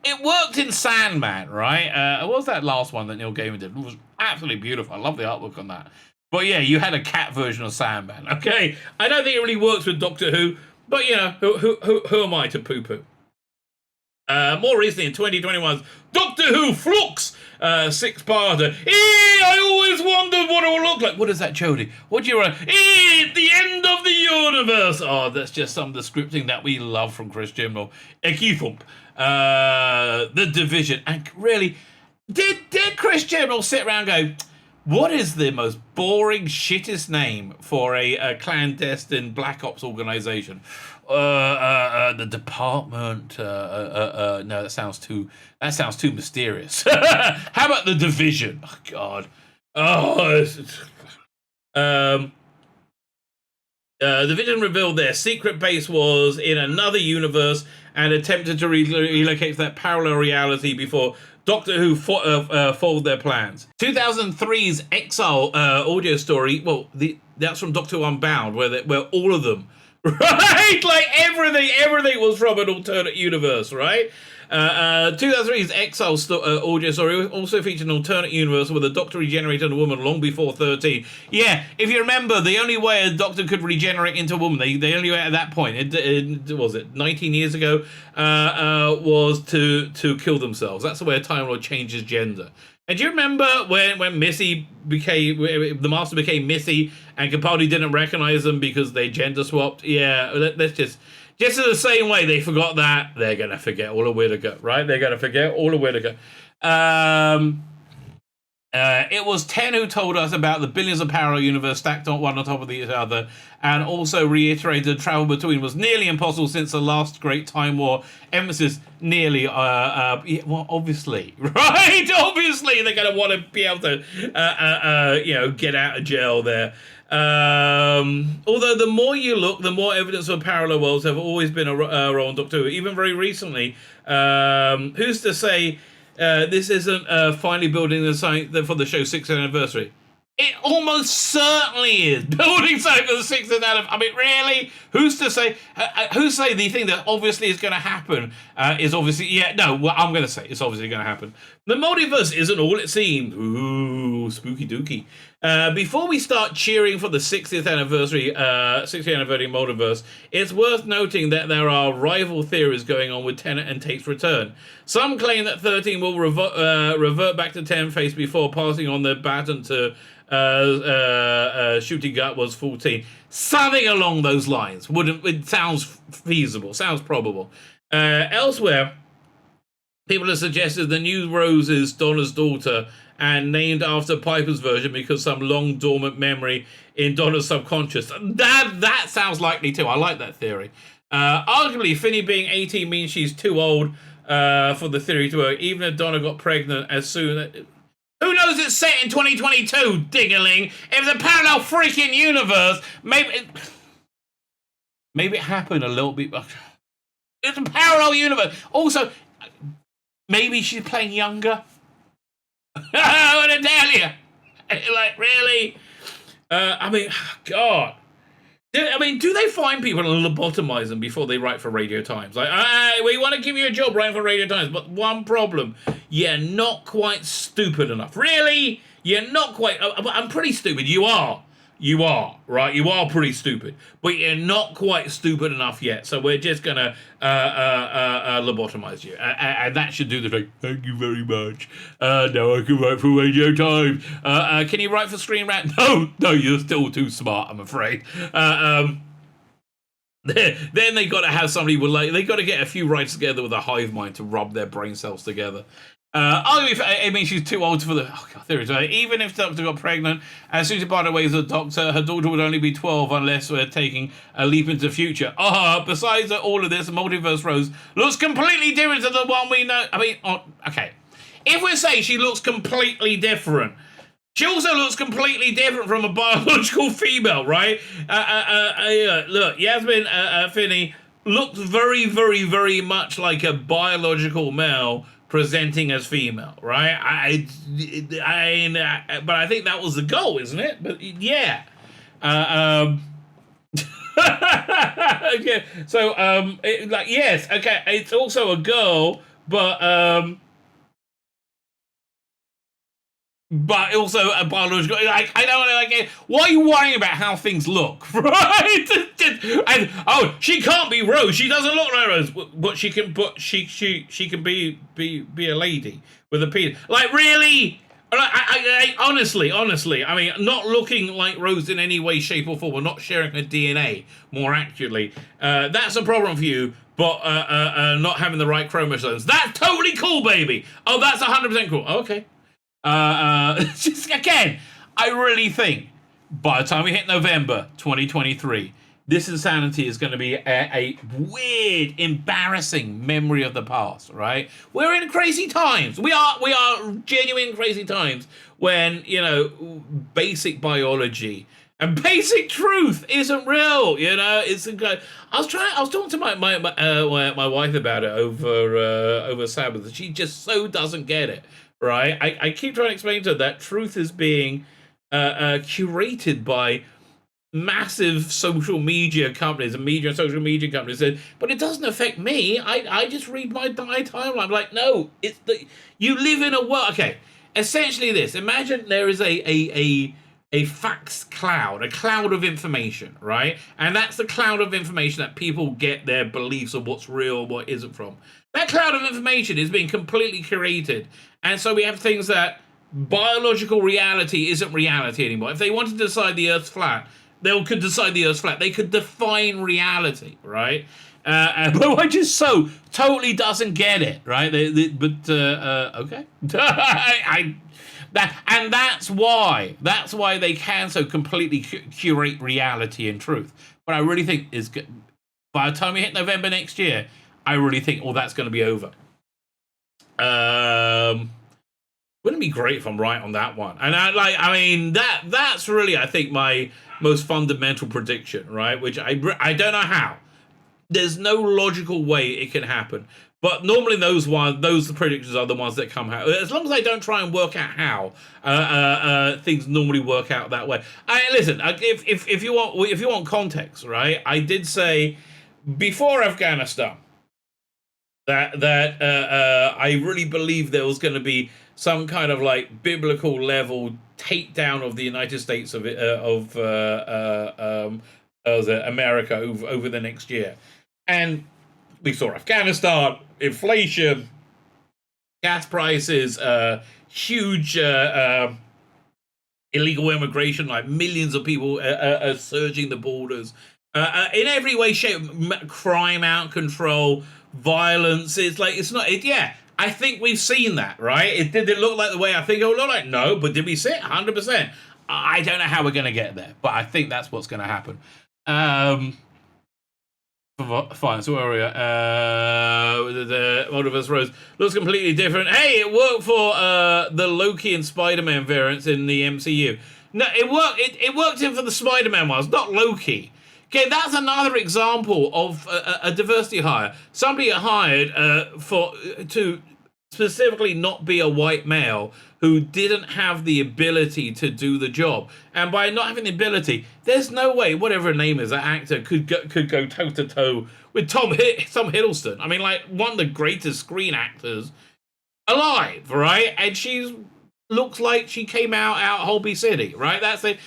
it worked in Sandman, right? What was that last one that Neil Gaiman did? It was absolutely beautiful. I love the artwork on that. But yeah, you had a cat version of Sandman, okay? I don't think it really works with Doctor Who, but you know, who am I to poo-poo? More recently, in 2021's Doctor Who Flux, six-parter. I always wondered what it would look like. What is that, Jodie? What do you write? The end of the universe. Oh, that's just some of the scripting that we love from Chris Chibnall. Ekithump. The Division. And really, did Chris Chibnall sit around and go, what is the most boring, shittest name for a clandestine Black Ops organization? The Department. No, that sounds too mysterious. How about the Division? Oh God. The Division revealed their secret base was in another universe and attempted to relocate to that parallel reality before Doctor Who foiled their plans. 2003's Exile audio story. Well, that's from Doctor Who Unbound, where all of them. Right? Like everything was from an alternate universe, right? 2003's Exile audio story also featured an alternate universe where the Doctor regenerated a woman long before 13. Yeah, if you remember, the only way a Doctor could regenerate into a woman, the only way at that point, was it 19 years ago, was to kill themselves. That's the way a Time Lord changes gender. And do you remember when Missy the Master became Missy and Capaldi didn't recognize them because they gender swapped? Yeah, let's just in the same way they forgot that, they're going to forget all a weird ago, right? They're going to forget all a weird ago. It was 10 who told us about the billions of parallel universe stacked on one on top of the other, and also reiterated travel between was nearly impossible since the last great Time War. Emphasis nearly, well, obviously, right? Obviously, they're going to want to be able to, get out of jail there. Although the more you look, the more evidence of parallel worlds have always been a role in Doctor Who. Even very recently, who's to say this isn't finally building the site for the show's 6th anniversary? It almost certainly is building something for the 6th anniversary. I mean, really? Who's to say? Who's to say the thing that obviously is going to happen is obviously? Yeah, no. Well, I'm going to say it's obviously going to happen. The multiverse isn't all it seems. Ooh, spooky dooky. Before we start cheering for the 60th anniversary multiverse, it's worth noting that there are rival theories going on with Tennant and Tate's return. Some claim that 13 will revert back to Ten-Face before passing on the baton to Shooty Gut was 14. Something along those lines. It sounds feasible, sounds probable. Elsewhere, people have suggested the new Rose is Donna's daughter and named after Piper's version because some long dormant memory in Donna's subconscious. That sounds likely too. I like that theory. Arguably, Finney being 18 means she's too old for the theory to work, even if Donna got pregnant as soon. Who knows it's set in 2022, Dingaling? If it's a parallel freaking universe, maybe it happened a little bit. It's a parallel universe. Also, maybe she's playing younger. I want to tell you. Like, really? I mean, God. I mean, do they find people and lobotomize them before they write for Radio Times? Like, we want to give you a job writing for Radio Times, but one problem. You're not quite stupid enough. Really? You're not quite... I'm pretty stupid. You are. You are, right? You are pretty stupid. But you're not quite stupid enough yet. So we're just going to lobotomize you. And that should do the thing. Thank you very much. Now I can write for Radio Times. Can you write for Screen Rant? No, you're still too smart, I'm afraid. Then they got to have somebody with, like, they got to get a few writers together with a hive mind to rub their brain cells together. I mean, she's too old for the... Oh, God, there is. Even if the doctor got pregnant, as soon as by the way as the doctor, her daughter would only be 12 unless we're taking a leap into the future. Besides all of this, Multiverse Rose looks completely different to the one we know. I mean, okay. If we say she looks completely different, she also looks completely different from a biological female, right? Look, Yasmin Finney looks very, very, very much like a biological male presenting as female, right? But I think that was the goal, isn't it? But yeah. Okay. So yes, okay, it's also a girl, but also a biological. Like, I don't like. Why are you worrying about how things look, right? And she can't be Rose. She doesn't look like Rose, but she can. But she can be a lady with a penis. Like, really? Like, honestly, I mean, not looking like Rose in any way, shape, or form, or not sharing her DNA more accurately. That's a problem for you. But not having the right chromosomes. That's totally cool, baby. Oh, that's 100% cool. Okay. Just again, I really think by the time we hit November 2023, this insanity is going to be a weird, embarrassing memory of the past, right? We're in crazy times. We are genuine crazy times when, you know, basic biology and basic truth isn't real. You know, I was talking to my wife about it over Sabbath, and she just so doesn't get it. Right, I keep trying to explain to her that truth is being curated by massive social media companies and social media companies. But it doesn't affect me. I just read my timeline. I'm like, no, you live in a world. Okay, essentially this. Imagine there is a facts cloud, a cloud of information, right? And that's the cloud of information that people get their beliefs of what's real, what isn't from. That cloud of information is being completely curated. And so we have things that biological reality isn't reality anymore. If they wanted to decide the Earth's flat, they could decide the Earth's flat. They could define reality, right? But I just so totally doesn't get it, right? Okay. That's why they can so completely curate reality and truth. But I really think by the time we hit November next year, I really think that's going to be over. Wouldn't it be great if I'm right on that one? And that's really, I think, my most fundamental prediction, right? Which I don't know how. There's no logical way it can happen. But normally those predictions are the ones that come out. As long as I don't try and work out how, things normally work out that way. Listen, if you want context, right? I did say before Afghanistan, I really believe there was going to be some kind of like biblical level takedown of the United States of America over the next year, and we saw Afghanistan, inflation, gas prices, huge illegal immigration, like millions of people surging the borders. In every way, shape, crime out of control, violence. It's not. Yeah, I think we've seen that, right? Did it look like the way I think it would look like? No, but did we see it? 100%. I don't know how we're going to get there, but I think that's what's going to happen. Fine, so where are we at? The Multiverse Rose looks completely different. Hey, it worked for the Loki and Spider-Man variants in the MCU. No, it worked. It worked in for the Spider-Man ones, not Loki. Okay, that's another example of a diversity hire. Somebody hired to specifically not be a white male who didn't have the ability to do the job. And by not having the ability, there's no way, whatever her name is, that actor could go toe-to-toe with Tom Hiddleston. I mean, like, one of the greatest screen actors alive, right? And she looks like she came out Holby City, right? That's it.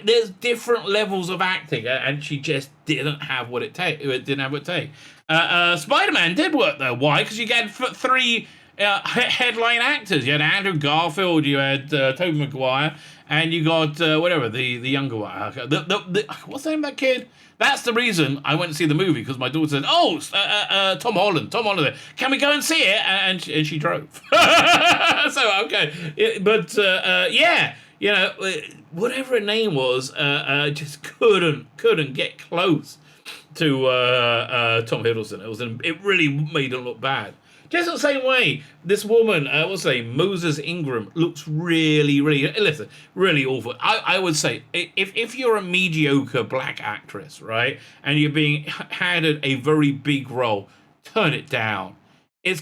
There's different levels of acting, and she just didn't have what it didn't have what it take. Spider-Man did work though. Why? Because you get three headline actors. You had Andrew Garfield, you had Tobey Maguire, and you got whatever the younger one. What's the name of that kid? That's the reason I went to see the movie, because my daughter said, "Oh, Tom Holland. Can we go and see it?" And she drove. So okay, yeah, you know, whatever her name was, just couldn't get close to Tom Hiddleston. It really made it look bad. Just the same way, this woman, what's her name, Moses Ingram, looks really awful. I would say, if you're a mediocre black actress, right, and you're being handed a very big role, turn it down. It's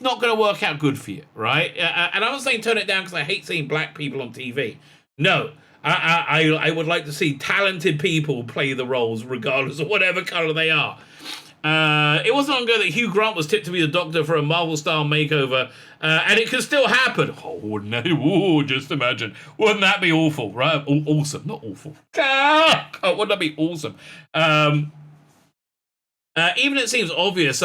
not going to work out good for you, right? And I'm not saying turn it down because I hate seeing black people on TV. No. I would like to see talented people play the roles regardless of whatever color they are. It wasn't long ago that Hugh Grant was tipped to be the Doctor for a Marvel-style makeover, and it could still happen. Oh, wouldn't it? Ooh, just imagine. Wouldn't that be awful, right? Awesome, not awful. Wouldn't that be awesome? Even it seems obvious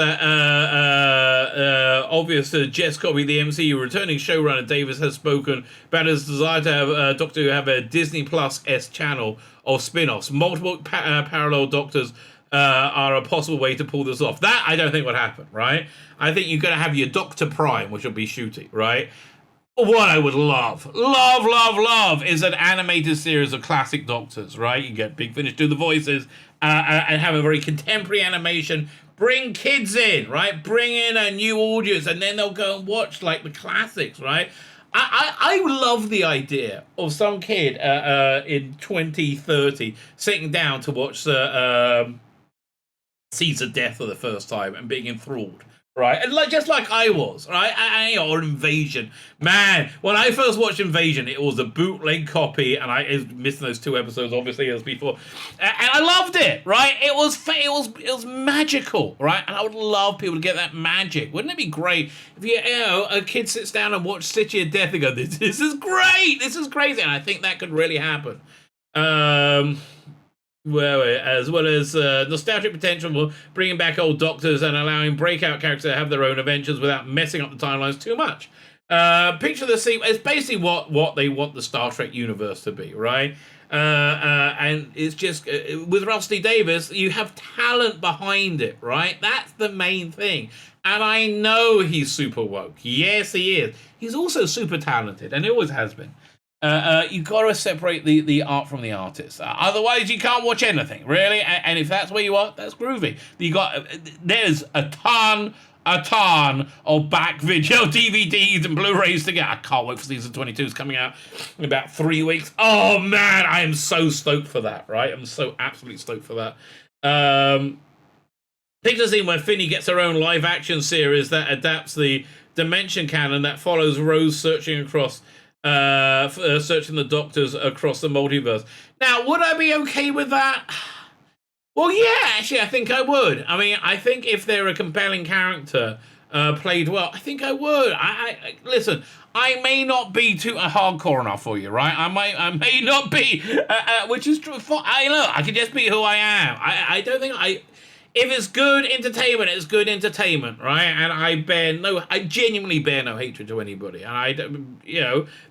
to Jess Cobby, the MCU returning showrunner Davis, has spoken about his desire to have Doctor Who have a Disney Plus-esque channel of spin-offs. Multiple parallel Doctors are a possible way to pull this off. That I don't think would happen, right? I think you're going to have your Dr. Prime, which will be shooting, right? What I would love is an animated series of classic Doctors, right? You get Big Finish do the voices and have a very contemporary animation. Bring kids in, right? Bring in a new audience, and then they'll go and watch like the classics, right? I love the idea of some kid in 2030 sitting down to watch Caesar Death for the first time and being enthralled, right? And just like I was, right? Or Invasion. Man, when I first watched Invasion, it was a bootleg copy, and I was missing those 2 episodes, obviously, as before. And I loved it, right? It was magical, right? And I would love people to get that magic. Wouldn't it be great if a kid sits down and watch City of Death and go, this is great, this is crazy. And I think that could really happen. As well as nostalgic potential, bringing back old Doctors and allowing breakout characters to have their own adventures without messing up the timelines too much. Picture the scene. It's basically what they want the Star Trek universe to be, right? And it's just with Rusty Davis, you have talent behind it, right? That's the main thing. And I know he's super woke. Yes, he is. He's also super talented, and he always has been. You got to separate the art from the artist. Otherwise, you can't watch anything, really. And if that's where you are, that's groovy. There's a ton of back video DVDs and Blu-rays to get. I can't wait for season 22 is coming out in about 3 weeks. Oh man, I am so stoked for that. Right, I'm so absolutely stoked for that. Picture the scene where Finney gets her own live-action series that adapts the Dimension canon that follows Rose searching the Doctors across the multiverse. Now, would I be okay with that? Well, yeah, actually, I think I would. I mean, I think if they're a compelling character played well, I think I would. Listen. I may not be too hardcore enough for you, right? I may not be, which is true. I can just be who I am. I don't think I. If it's good entertainment, it's good entertainment, right? And I genuinely bear no hatred to anybody. And I don't,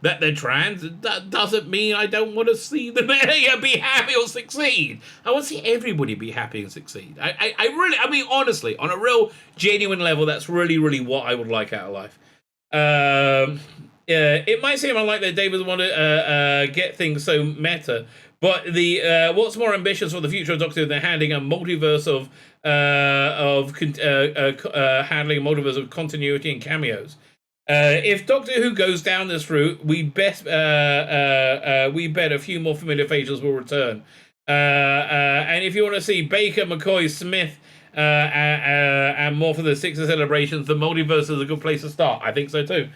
that they're trans, that doesn't mean I don't want to see them be happy or succeed. I want to see everybody be happy and succeed. I mean, honestly, on a real genuine level, that's really, really what I would like out of life. Yeah, it might seem unlikely that David would want to get things so meta, but the what's more ambitious for the future of Doctor Who than handling a multiverse of handling a multiverse of continuity and cameos? If Doctor Who goes down this route, we bet a few more familiar faces will return. And if you want to see Baker, McCoy, Smith, and more for the Sixer celebrations, the multiverse is a good place to start. I think so too.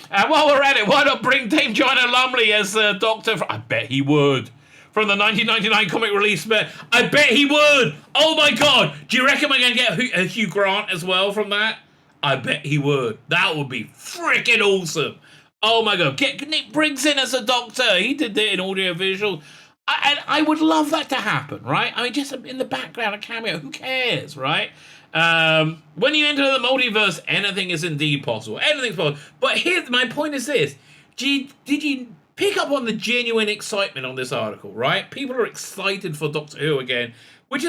And while we're at it, why not bring Dame Joanna Lumley as Doctor? I bet he would. From the 1999 comic release, I bet he would. Oh my God! Do you reckon we're gonna get a Hugh Grant as well from that? I bet he would. That would be freaking awesome. Oh my God! Get Nick Briggs in as a Doctor. He did it in audiovisual. And I would love that to happen, right? I mean, just in the background, a cameo. Who cares, right? When you enter the multiverse, anything is indeed possible. Anything's possible. But my point is this. Did you pick up on the genuine excitement on this article, right? People are excited for Doctor Who again, which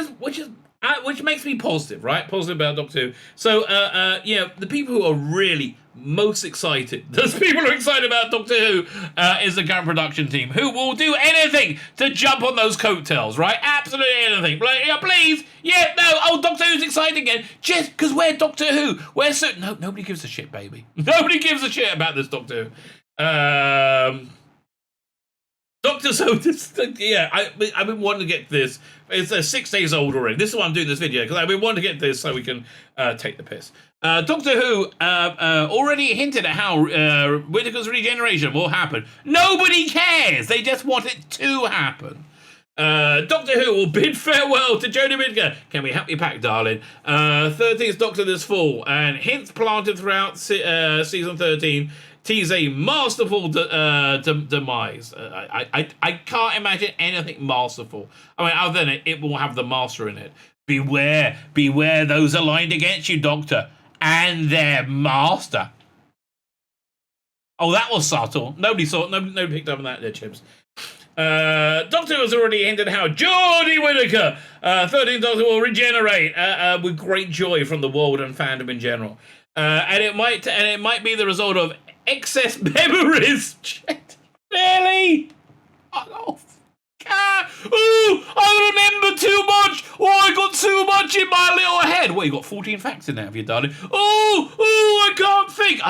makes me positive, right? Positive about Doctor Who. So, the people who are really most excited, those people who are excited about Doctor Who, is the current production team, who will do anything to jump on those coattails, right? Absolutely anything. Like, yeah, please, Doctor Who's excited again, just because we're Doctor Who. No, nobody gives a shit, baby. Nobody gives a shit about this Doctor Who. Doctor So, I've been wanting to get this. It's 6 days old already. This is why I'm doing this video, because I've been wanting to get this so we can take the piss. Doctor Who already hinted at how Whittaker's regeneration will happen. Nobody cares. They just want it to happen. Doctor Who will bid farewell to Jodie Whittaker. Can we help you pack, darling? 13th Doctor this fall, and hints planted throughout season 13 tease a masterful demise. I can't imagine anything masterful. I mean, other than it will have the master in it. Beware those aligned against you, Doctor, and their master. Oh, that was subtle. Nobody picked up on that, there, Chips. Doctor has already hinted how Jodie Whittaker, 13th Doctor, will regenerate with great joy from the world and fandom in general. And it might be the result of excess memories. Really? Oh, I remember too much. Oh, I got too much in my little head. What, you got 14 facts in there, have you, darling? Oh, I can't think.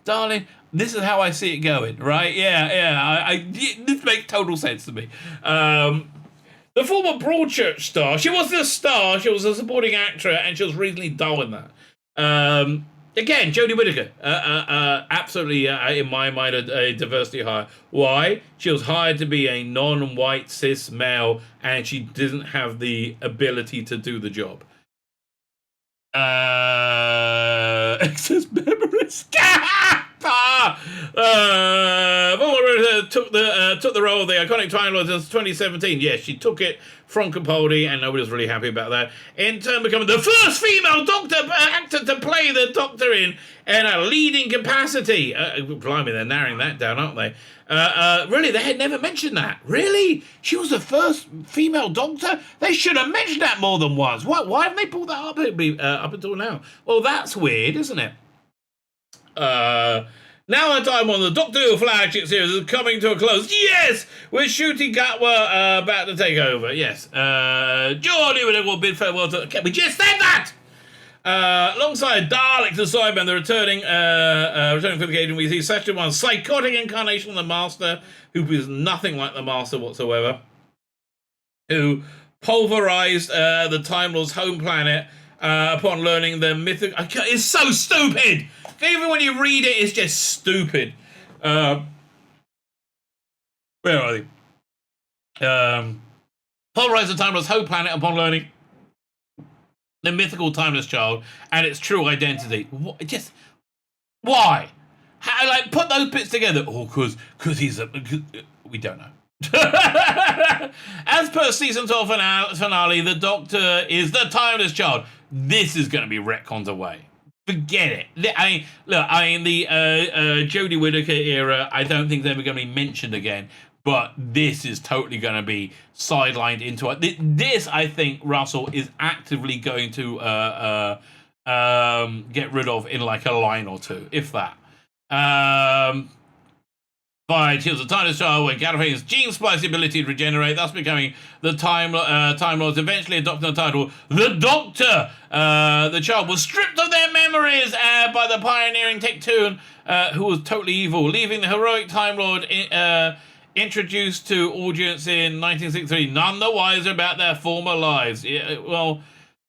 Darling, this is how I see it going, right? Yeah. This makes total sense to me. The former Broadchurch star, she wasn't a star, she was a supporting actor, and she was reasonably dull in that. Again, Jodie Whittaker, absolutely, in my mind, a diversity hire. Why? She was hired to be a non-white cis male, and she didn't have the ability to do the job. Excess memories. Took the role of the iconic Time Lord since 2017. Yes, she took it from Capaldi, and nobody was really happy about that. In turn, becoming the first female Doctor actor to play the Doctor in a leading capacity. Blimey, they're narrowing that down, aren't they? Really, they had never mentioned that. Really? She was the first female Doctor? They should have mentioned that more than once. Why haven't they pulled that up until now? Well, that's weird, isn't it? Now our time on the Doctor Who flagship series is coming to a close. Yes! With Ncuti Gatwa about to take over. Yes. Jodie Whittaker will bid farewell to... Okay, we just said that! Alongside Daleks and Cybermen, the returning for the agent, we see Section 1's psychotic incarnation of the Master, who is nothing like the Master whatsoever, who pulverized the Time Lord's home planet upon learning the mythic... It's so stupid! Even when you read it, it's just stupid. Where are they? Pulverize the timeless Ho planet upon learning the mythical timeless child and its true identity. Just why? How, like, put those bits together. Oh, because he's a... we don't know. As per season 12 finale, the Doctor is the timeless child. This is going to be retconned away. Forget it. I mean, the Jodie Whittaker era, I don't think they're ever going to be mentioned again. But this is totally going to be sidelined into it. This, I think, Russell is actively going to get rid of in like a line or two, if that. By Tears of Timeless Child, where Gallifrey's gene splice the ability to regenerate, thus becoming the Time Lords, eventually adopting the title The Doctor. The child was stripped of their memories by the pioneering Tectoon, who was totally evil, leaving the heroic Time Lord introduced to audience in 1963, none the wiser about their former lives. Well,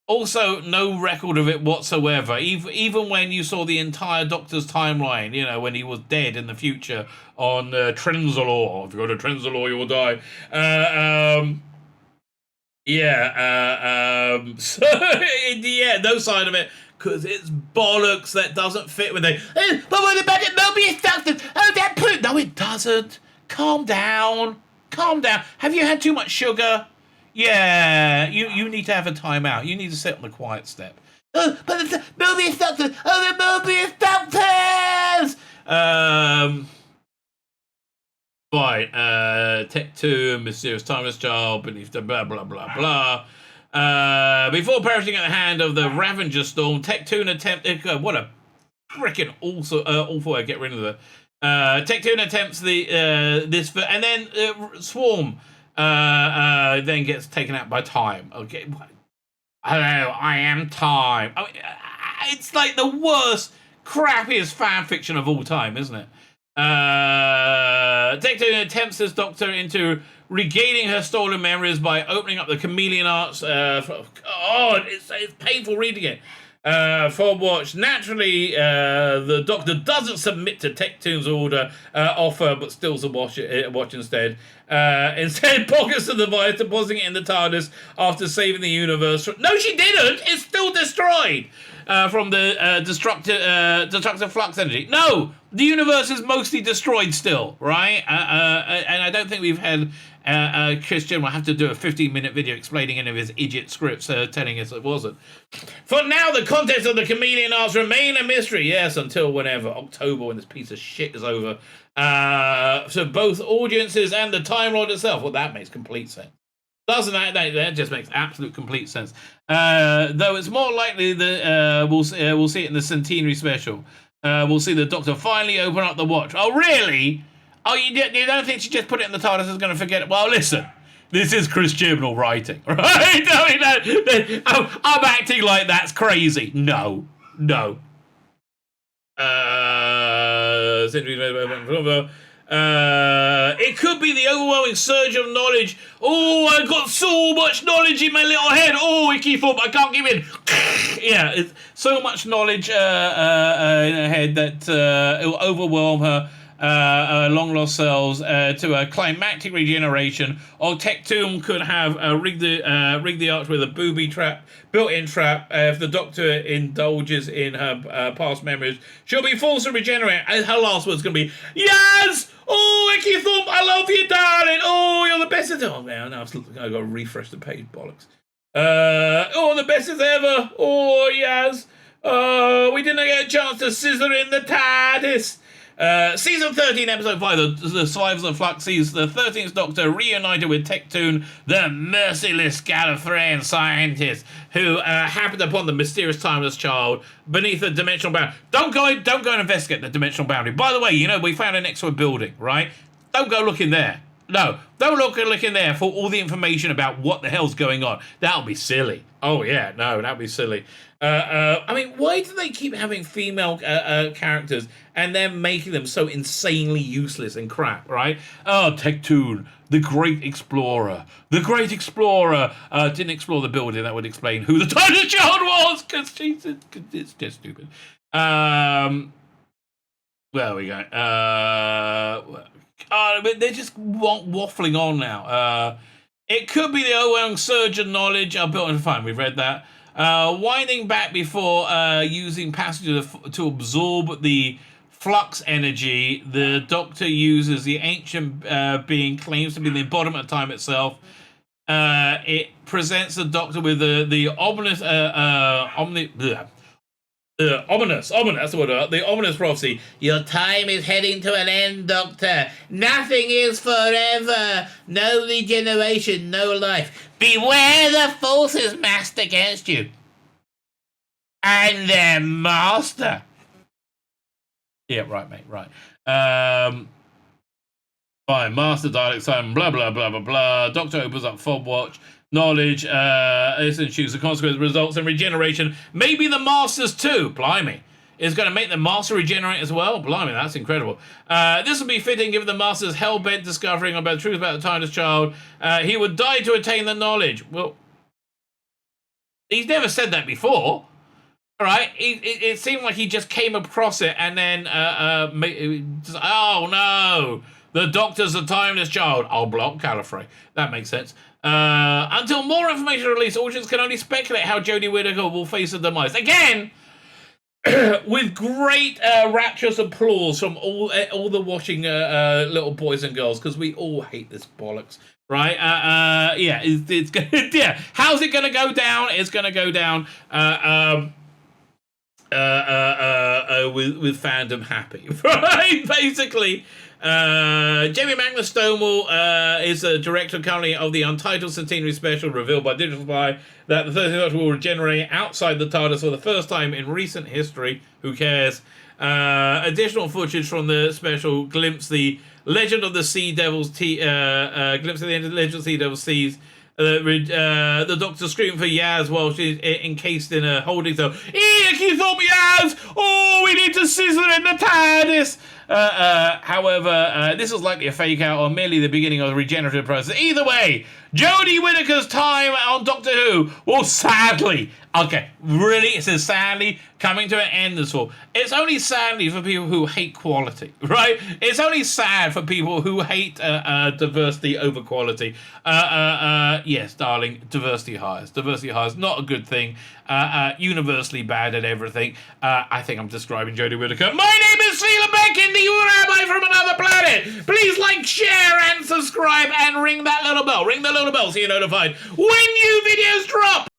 also no record of it whatsoever. Even when you saw the entire Doctor's timeline, you know, when he was dead in the future on Trenzalore. If you go to Trenzalore, you will die. So, yeah, no side of it. Because it's bollocks that doesn't fit with it. But what about it? Mobius Doctor? Oh, that put. No, it doesn't. Calm down. Calm down. Have you had too much sugar? Yeah, you need to have a timeout. You need to sit on the quiet step. Oh, but the Mobius Doctor! Oh, the Mobius Doctors! Right, Tectoon, Mysterious Timeless Child, beneath the blah, blah, blah, blah. Before perishing at the hand of the Ravager Storm, Tectoon what a freaking awful way to get rid of it. Tectoon attempts this, and then Swarm then gets taken out by Time. Okay, hello, I am Time. I mean, it's like the worst, crappiest fan fiction of all time, isn't it? Tectoon attempts this Doctor into regaining her stolen memories by opening up the chameleon arts. God, it's painful reading it. For watch. Naturally, the Doctor doesn't submit to Tectoon's offer, but still to watch instead. Instead, pockets the device, depositing it in the TARDIS after saving the universe. No, she didn't! It's still destroyed! From the destructive flux energy. No! The universe is mostly destroyed still, right? And I don't think we've had Christian will have to do a 15-minute video explaining any of his idiot scripts, telling us it wasn't. For now, the contents of the chameleon arts remain a mystery. Yes, until whenever, October, when this piece of shit is over. So both audiences and the Time Lord itself. Well, that makes complete sense. Doesn't that? That just makes absolute complete sense. Though it's more likely that we'll see it in the Centenary special. We'll see the Doctor finally open up the watch. Oh, really? Oh, you don't think she just put it in the TARDIS is going to forget it? Well, listen. This is Chris Chibnall writing, right? I mean, I'm acting like that's crazy. No. It could be the overwhelming surge of knowledge. Oh, I've got so much knowledge in my little head. Oh, Icky Thump, I can't give in. Yeah, it's so much knowledge in her head that it will overwhelm her long lost cells to a climactic regeneration. Or Tectoon could have rigged the arch with a booby trap, built-in trap. If the Doctor indulges in her past memories, she'll be forced to regenerate. And her last word's going to be, yes! Oh, Icky Thump, I love you, darling. Oh, you're the best. Oh, man, now I've got to refresh the page, bollocks. Oh, the best as ever. Oh, yes. Oh, we didn't get a chance to scissor in the TARDIS. Season 13, episode 5, the Survivors of Flux sees the 13th Doctor reunited with Tectoon, the merciless Gallifreyan scientist who happened upon the mysterious timeless child beneath the dimensional boundary. Don't go and investigate the dimensional boundary. By the way, you know, we found it next to a building, right? Don't go looking there. No, don't look in there for all the information about what the hell's going on. That'll be silly. Oh, yeah, no, that'd be silly. I mean, why do they keep having female characters and then making them so insanely useless and crap, right? Oh, Tectoon, the great explorer. The great explorer didn't explore the building. That would explain who the Timeless Child was, because it's just stupid. There we go. They're just waffling on now. It could be the overwhelming surge of knowledge. I'll build fine. We've read that. Winding back before using passengers to absorb the flux energy. The Doctor uses the ancient being claims to be the embodiment of time itself. It presents the Doctor with the ominous that's the word. The ominous prophecy. Your time is heading to an end, Doctor. Nothing is forever. No regeneration, no life. Beware the forces massed against you. And their master. Yeah, right, mate, right. Fine, master dialect Simon, blah, blah, blah, blah, blah. Doctor opens up fob watch. Knowledge, this ensues the consequence results in regeneration. Maybe the masters too, blimey. Is going to make the master regenerate as well? Blimey, that's incredible. This will be fitting given the master's hell-bent discovering about the truth about the timeless child. He would die to attain the knowledge. Well, he's never said that before. All right, it seemed like he just came across it and then, oh no, the Doctor's a timeless child. I'll block Gallifrey. That makes sense. Until more information is released, audience can only speculate how Jodie Whittaker will face a demise. Again, with great rapturous applause from all the watching little boys and girls, because we all hate this bollocks. Right? Yeah, it's gonna, yeah. How's it going to go down? It's going to go down with fandom happy, right? Basically, Jamie Magnus Stonewall is the director currently of the Untitled Centenary Special, revealed by Digital Spy that the 13th Doctor will regenerate outside the TARDIS for the first time in recent history. Who cares? Additional footage from the special glimpse the Legend of the Sea Devils glimpse of the Legend of the Sea Devils sees the Doctor screaming for Yaz while she's encased in a holding cell. Eek, you thought Yaz! Oh, we need to sizzle in the TARDIS! However, this is likely a fake out or merely the beginning of the regenerative process. Either way, Jodie Whittaker's time on Doctor Who will sadly, okay, really, it says sadly, coming to an end this fall. It's only sadly for people who hate quality, right? It's only sad for people who hate diversity over quality. Yes, darling, diversity hires. Diversity hires, not a good thing. Universally bad at everything. I think I'm describing Jodie Whittaker. My name is Tzvi Lebetkin, the Rabbi from another planet. Please like, share, and subscribe, and ring that little bell. Ring the little bell so you're notified when new videos drop.